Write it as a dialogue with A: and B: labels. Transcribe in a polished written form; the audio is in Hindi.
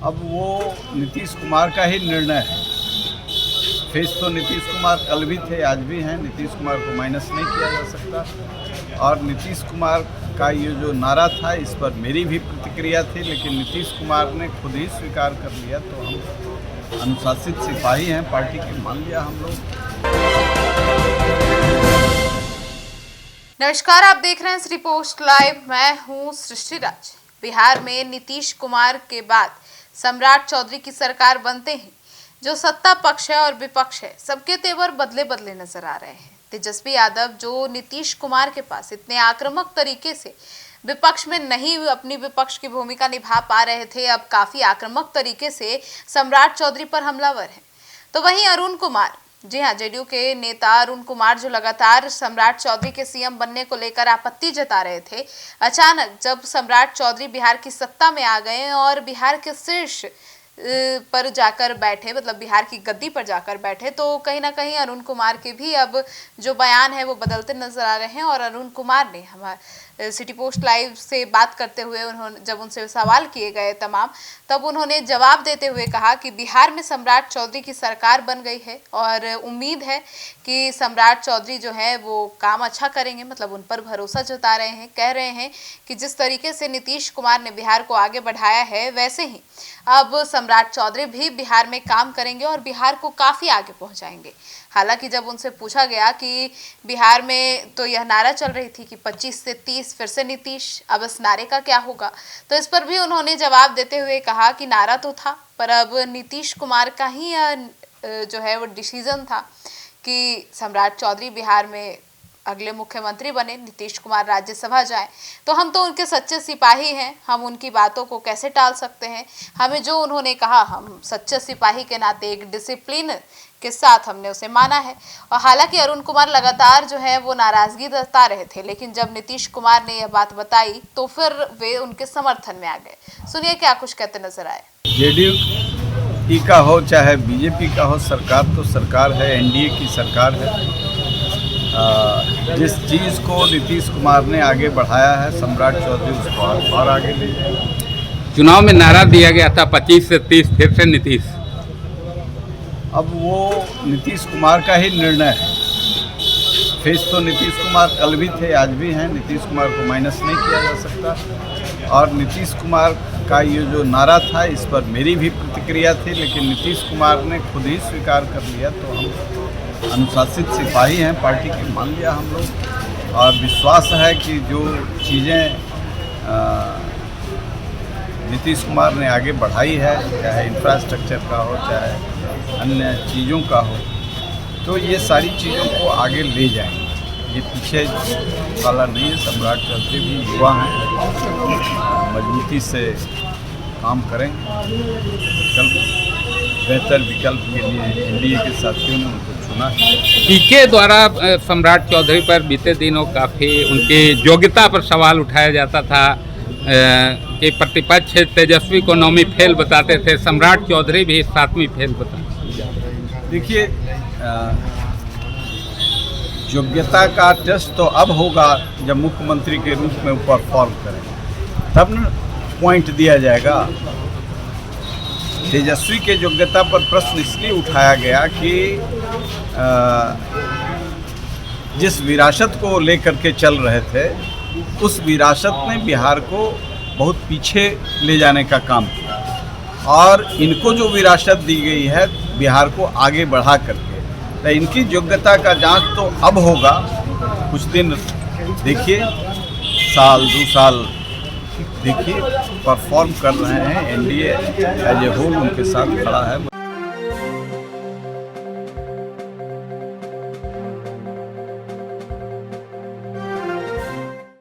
A: अब वो नीतीश कुमार का ही निर्णय है। फेस तो नीतीश कुमार कल भी थे, आज भी हैं। नीतीश कुमार को माइनस नहीं किया जा सकता। और नीतीश कुमार का ये जो नारा था, इस पर मेरी भी प्रतिक्रिया थी, लेकिन नीतीश कुमार ने खुद ही स्वीकार कर लिया। तो हम अनुशासित सिपाही हैं पार्टी के, मान लिया हम लोग।
B: नमस्कार, आप देख रहे हैं श्री पोस्ट लाइव। मैं हूं सृष्टि राज। बिहार में नीतीश कुमार के बाद सम्राट चौधरी की सरकार बनते ही जो सत्ता पक्ष है और विपक्ष है, सबके तेवर बदले बदले नजर आ रहे हैं। तेजस्वी यादव जो नीतीश कुमार के पास इतने आक्रामक तरीके से विपक्ष में नहीं अपनी विपक्ष की भूमिका निभा पा रहे थे, अब काफी आक्रामक तरीके से सम्राट चौधरी पर हमलावर है। तो वहीं अरुण कुमार, जी हाँ, जेडीयू के नेता अरुण कुमार जो लगातार सम्राट चौधरी के सीएम बनने को लेकर आपत्ति जता रहे थे, अचानक जब सम्राट चौधरी बिहार की सत्ता में आ गए और बिहार के शीर्ष पर जाकर बैठे, मतलब बिहार की गद्दी पर जाकर बैठे, तो कहीं ना कहीं अरुण कुमार के भी अब जो बयान है वो बदलते नजर आ रहे हैं। और अरुण कुमार ने हमारे सिटी पोस्ट लाइव से बात करते हुए जब उनसे सवाल किए गए तमाम, तब उन्होंने जवाब देते हुए कहा कि बिहार में सम्राट चौधरी की सरकार बन गई है और उम्मीद है कि सम्राट चौधरी जो है वो काम अच्छा करेंगे। मतलब उन पर भरोसा जता रहे हैं, कह रहे हैं कि जिस तरीके से नीतीश कुमार ने बिहार को आगे बढ़ाया है, वैसे ही अब सम्राट चौधरी भी बिहार में काम करेंगे और बिहार को काफ़ी आगे पहुंचाएंगे। हालांकि जब उनसे पूछा गया कि बिहार में तो यह नारा चल रही थी कि 25 से 30 फिर से नीतीश, अब इस नारे का क्या होगा, तो इस पर भी उन्होंने जवाब देते हुए कहा कि नारा तो था, पर अब नीतीश कुमार का ही जो है वो डिसीजन था कि सम्राट चौधरी बिहार में अगले मुख्यमंत्री बने, नीतीश कुमार राज्यसभा जाएं। तो हम तो उनके सच्चे सिपाही हैं, हम उनकी बातों को कैसे टाल सकते हैं। हमें जो उन्होंने कहा, हम सच्चे सिपाही के नाते एक डिसिप्लिन के साथ हमने उसे माना है। और हालांकि अरुण कुमार लगातार जो है वो नाराजगी जता रहे थे, लेकिन जब नीतीश कुमार ने यह बात बताई तो फिर वे उनके समर्थन में आ गए। सुनिए क्या कुछ कहते नजर आए।
A: जेडीयू का हो चाहे बीजेपी का हो, सरकार तो सरकार है, एनडीए की सरकार है। जिस चीज़ को नीतीश कुमार ने आगे बढ़ाया है, सम्राट चौधरी उसको और आगे ले जाए।
C: चुनाव में नारा दिया गया था 25 से 30 फिर से नीतीश।
A: अब वो नीतीश कुमार का ही निर्णय है। फेस तो नीतीश कुमार कल भी थे, आज भी हैं। नीतीश कुमार को माइनस नहीं किया जा सकता। और नीतीश कुमार का ये जो नारा था, इस पर मेरी भी प्रतिक्रिया थी, लेकिन नीतीश कुमार ने खुद ही स्वीकार कर लिया। तो हम अनुशासित सिपाही हैं पार्टी के, मान लिया हम लोग। और विश्वास है कि जो चीज़ें नीतीश कुमार ने आगे बढ़ाई है, चाहे इंफ्रास्ट्रक्चर का हो चाहे अन्य चीज़ों का हो, तो ये सारी चीज़ों को आगे ले जाएंगे। ये पीछे वाला नहीं है। सम्राट चौधरी भी युवा हैं, मजबूती से काम करेंगे। बेहतर विकल्प के लिए एनडीए के साथियों ने उनको चुना है।
C: पीके द्वारा सम्राट चौधरी पर बीते दिनों काफ़ी उनकी योग्यता पर सवाल उठाया जाता था कि प्रतिपक्ष तेजस्वी को 9वीं फेल बताते थे, सम्राट चौधरी भी 7वीं फेल बताते।
A: देखिए, योग्यता का टेस्ट तो अब होगा जब मुख्यमंत्री के रूप में परफॉर्म करें, तब न पॉइंट दिया जाएगा। तेजस्वी के योग्यता पर प्रश्न इसलिए उठाया गया कि जिस विरासत को लेकर के चल रहे थे, उस विरासत ने बिहार को बहुत पीछे ले जाने का काम किया। और इनको जो विरासत दी गई है बिहार को आगे बढ़ा करके, तो इनकी योग्यता का जांच तो अब होगा। कुछ दिन देखिए, साल 2 साल देखिए, परफॉर्म कर रहे हैं। एनडीए एज ए होल उनके साथ खड़ा है।